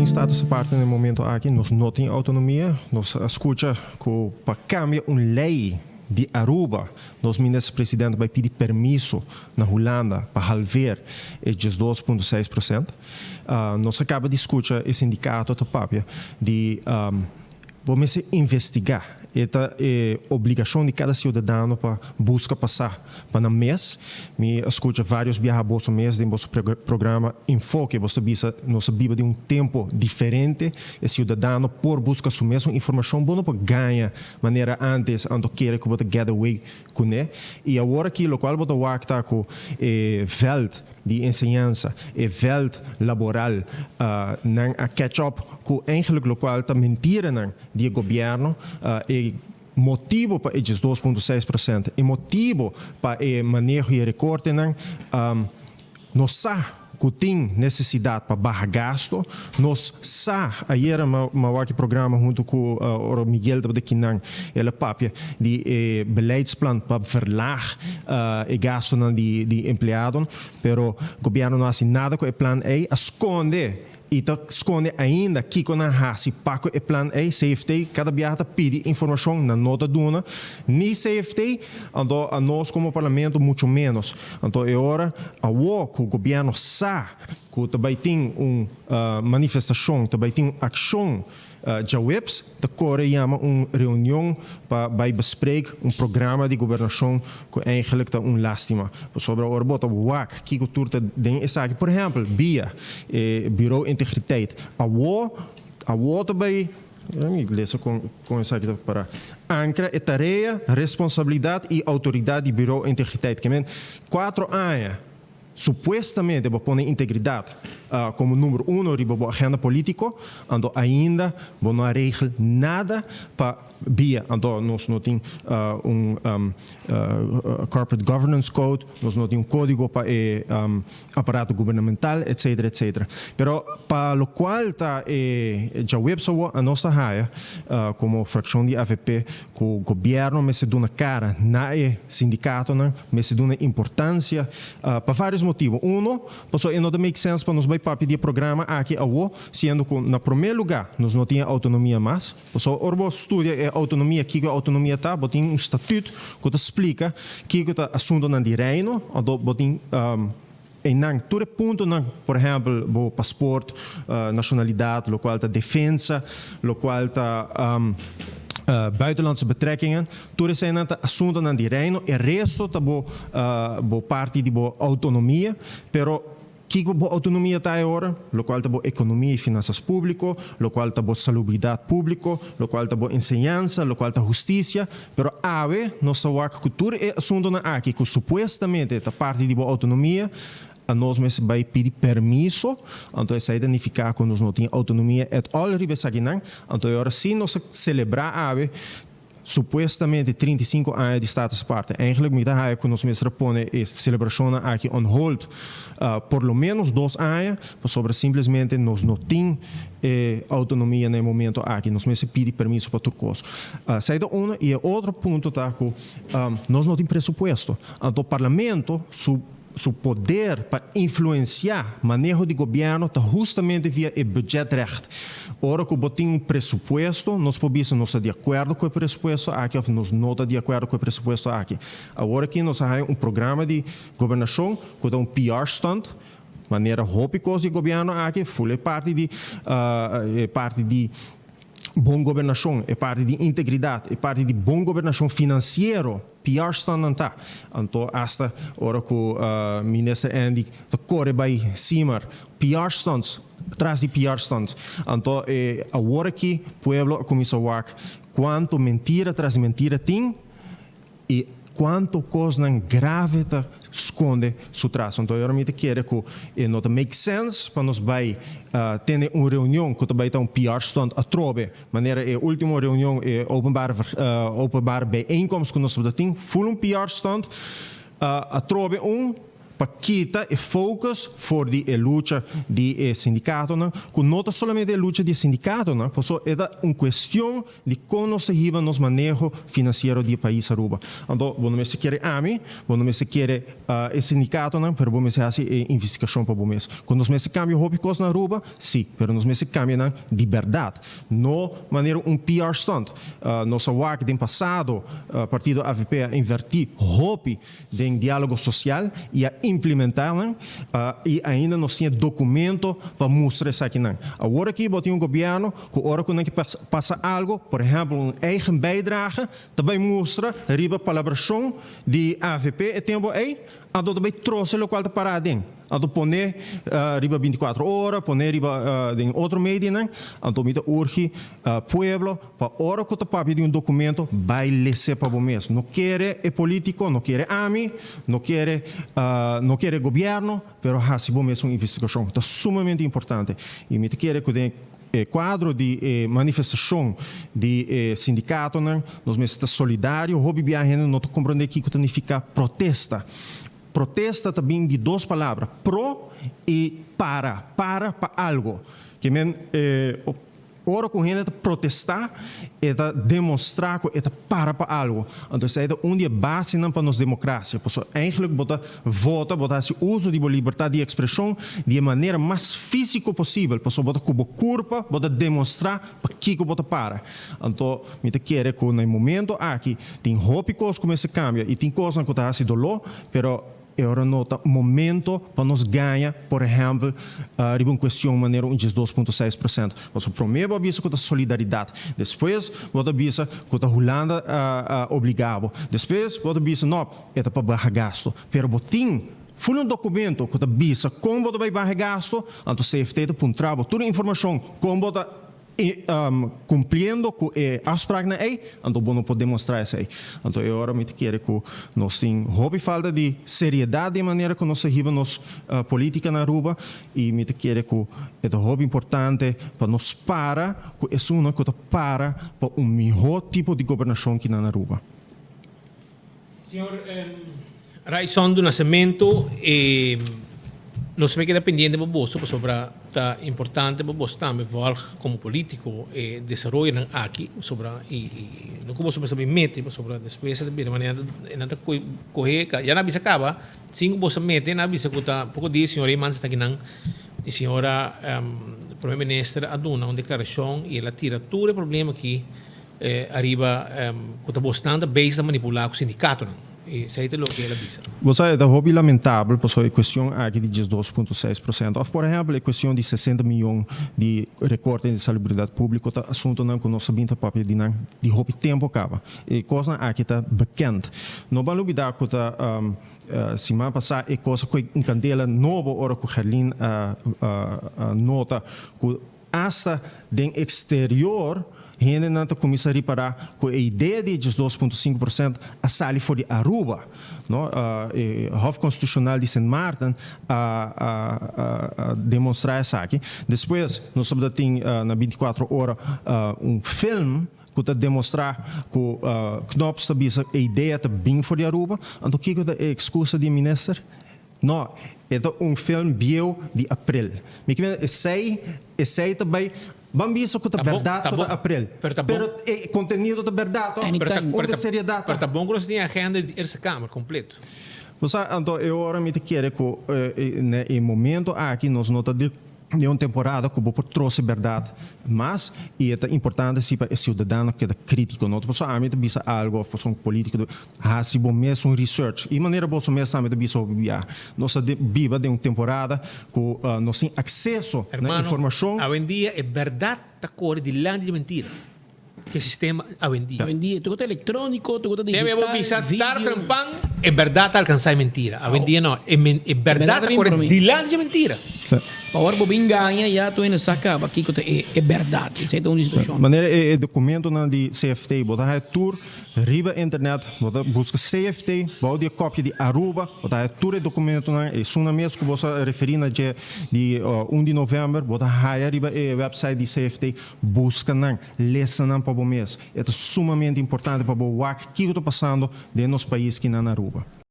temos status aparte no momento aqui, nós não temos autonomia, nós escuta que para cambiar uma lei de Aruba, nós ministro-presidente vai pedir permisso na Holanda para halver esses 2,6%. Nós acaba de escutar esse sindicato da papia de vamos investigar. Esta é a obrigação de cada cidadão para buscar passar para o mês. Me escuta vários viajantes mês em nosso programa Enfoque. Você vive de um tempo diferente. O cidadão por buscar sua mesma informação boa para ganhar maneira antes ando querer que você get away com ele. E agora que o qual você vai estar com veld de ensinança e veld laboral não a catch up com eigenlijk o qual está mentira não de governo e motivo para esses 2,6% e motivo para o manejo e recorte não nós sabemos que tem necessidade para baixar gasto, nós sabemos, ayer eu programa junto com o Miguel de Quinan, ele papia de beleidsplan para verlaag o gasto de empleados, pero o governo não faz nada com o plano A, esconde e esconde ainda que com a raça para o plano A, CFT, cada viagem pede informação na nota duna, nem CFT, então a nós como parlamento muito menos. Então é hora que o governo sabe que também tem uma manifestação, também tem uma ação de webs, de Coreia chama uma reunião para bespreken programa de governação que eigenlijk uma lástima. Sobre o orbota WAC, que cultura tem essa aqui, por exemplo, via Bureau Integriteit. A também inglês com essa aqui para ancra a tarefa, responsabilidade e autoridade do Bureau Integriteit. Que 4 anos supostamente para pôr integridade como número 1 riba a agenda político, então ainda não regula nada para via, então nós não temos corporate governance code, nós não temos código para aparato governamental, etc, etc. Pero para o qual está já website a nossa raia como fração de AVP, que o governo me se dá uma cara na sindicato, me se dá uma importância para vários motivos. Porque não make sense para nós para pedir programa aqui sendo que no primeiro lugar nós não tínhamos autonomia mais. Porque o estudia a autonomia, que a autonomia está, tem estatuto que explica que é assunto no direito, tem e não todo ponto por exemplo o passaporte, nacionalidade, o qual está defesa, o qual está buitenlandse betrekkingen, tudo isso é assunto no direito, e o resto está parte de autonomia, pero que a autonomia está agora, o qual está a economia e finanças públicas, o qual está a salubridade pública, o qual está a ensinança, o qual está a justiça, pero nossa cultura é assunto aqui que supostamente está parte de autonomia, a nós vai pedir permisso, então essa identificar que nós não temos autonomia, é all ribesaginan, então agora sim nós celebrar supostamente 35 anos de status parte. Eigenlijk moet je que nós mesmo põe a celebração aqui on hold por lo menos 2 anos, sobre simplesmente nós não temos autonomia no momento aqui, nós mesmo pedimos permisso para tudo coisa. Saída um e outro ponto tá que nós não temos presupuesto. Então o parlamento seu poder para influenciar o manejo de governo está justamente via o budgetrecht. Ora que tem presupuesto, nós podemos não estar de acordo com o presupuesto aqui, ou nós não estamos de acordo com o presupuesto aqui. Agora que nós temos programa de governação, que dá PR stunt, maneira hópicos de governo aqui, foi parte de boa governação, é parte de integridade, é parte de boa governação financeira, PR stand não está. Então, hasta hora que o ministro Andy está corre by cima, PR stands, atrás de PR stands. Então, agora que o povo começa a ver quanto mentira atrás de mentira tem e quanto coisa grave esconde su traço. Então, eu realmente quero que não make sense para nós vai ter uma reunião que vai ter PR stand a trobe. Maneira a última reunião openbare bijeenkomst que nós temos, full PR stand a trobe para quitar o foco for a luta de sindicato, que não somente a luta de sindicato, mas é uma questão de como se riba nos manejo financeiro do país Aruba. Então, você se quer você quer o sindicato, mas você faz investigação para você. Quando você cambia hobby na Aruba, sim, mas você cambia de verdade. Não maneira PR stunt. Nossa WAC, no passado, partido AVP invertir hobby em diálogo social e a implementar e ainda não tinha documento para mostrar isso aqui. Agora que tem um governo que agora que passa algo, por exemplo, um eigen bijdrage, também mostra riba palabração de AVP e tempo aí, a do também trouxe o qual está parado. A do poner riba 24 horas, poner riba em outro meio, a do mita urge pueblo para hora que está para de um documento vai ler para você. Não quer político, não quer ami, não quer governo, mas se você uma investigação, está sumamente importante. E me quer que quadro de manifestação de sindicato, nós estamos solidários, o hobby viajando, não compreender que significa protesta. Protesta também de duas palavras, pro e para algo. Que ora com gente protestar é demonstrar que é para algo. Então, isso é uma base para nossa democracia. Porque, eigenlijk, botar esse uso de liberdade de expressão de maneira mais física possível. Porque, botar como curva, botar demonstrar para que botar para. Então, me quer que no momento aqui, tem coisas como esse cambia e tem coisas que está se dolor, pero agora não está momento para nos ganhar, por exemplo, riba uma questão maneira de 2,6%. Mas o primeiro avisa que a solidariedade, depois vou avisa que a Holanda obrigado, depois vou avisa não é para baixar gasto, pero botim foi um documento que avisa como vai baixar gasto, então CFT apontava toda a informação como cumprindo com a afspraken então não podemos demonstrar isso aí. Então eu agora me quero que nós temos falta de seriedade de maneira que nós seguimos política na Aruba e me quero que é importante para nós que é uma coisa para um melhor tipo de governação aqui na Aruba. Senhor Raison do Nascimento não se me queda pendiente para você sobre a importante para você também como político desenvolver aqui sobre não como você mete sobre a despesa de maneira nada correr já na bisa acaba sim você mete na bisa que tá pouco dia senhor Imans está aqui não e senhora primeiro-ministro aduna uma declaração e ela tira todo o problema que arriba que está bastante based a manipular o sindicato não. E sei te lo que ela diz. Você é hobby lamentável, porque a questão aqui de 2,6%. Ou, por exemplo, a questão de 60 milhões de recorte de salubridade pública, é assunto não que nós sabemos papel de hobby tempo acaba. E coisa aqui está bekend. Não vale olvidar que semana passada é coisa que em candela nova hora que Gerlin nota que hasta do exterior gente não começa a reparar que a ideia de 2,5% a sair fora de Aruba. O Hof Constitucional de St. Maarten a demonstrar isso aqui. Depois, nós temos na 24 horas filme que demonstrar que Knop está a ideia está bem fora de Aruba. Então, o que é a excusa do ministro? Não, é filme bio de abril. Esse também vamos ver que é verdade para abril. Mas o conteúdo é verdade, onde seriedade. Mas está bom que você tenha a agenda de essa Câmara completo. Então, eu agora me quero que no momento aqui nós notamos de uma temporada que por trouxe verdade, mas é importante para o cidadão que é crítico, não só a mim também algo para político, se bom mesmo um research e maneira bom mesmo também sobre nós viva de uma temporada que nós temos acesso à informação. Hoje em dia é verdade da cor de lande de mentira. Que sistema hoje em dia. Hoje em dia, tudo é eletrônico, tudo é digital. Deve avisar pan é verdade alcançar mentira. Hoje em dia não, é verdade da cor de lande de mentira. Agora o bem ganha já tu ainda saca aqui que é verdade, isso é uma situação. Maneira é documento na de CFT, botar tour, riba internet, botar busca CFT, botar cópia de Aruba, botar tour documento na é suna mesmo que você referir na de 1 de novembro, botar riba website de CFT, busca na leça na para o mês. É sumamente importante para o que está passando dentro dos países que na Aruba.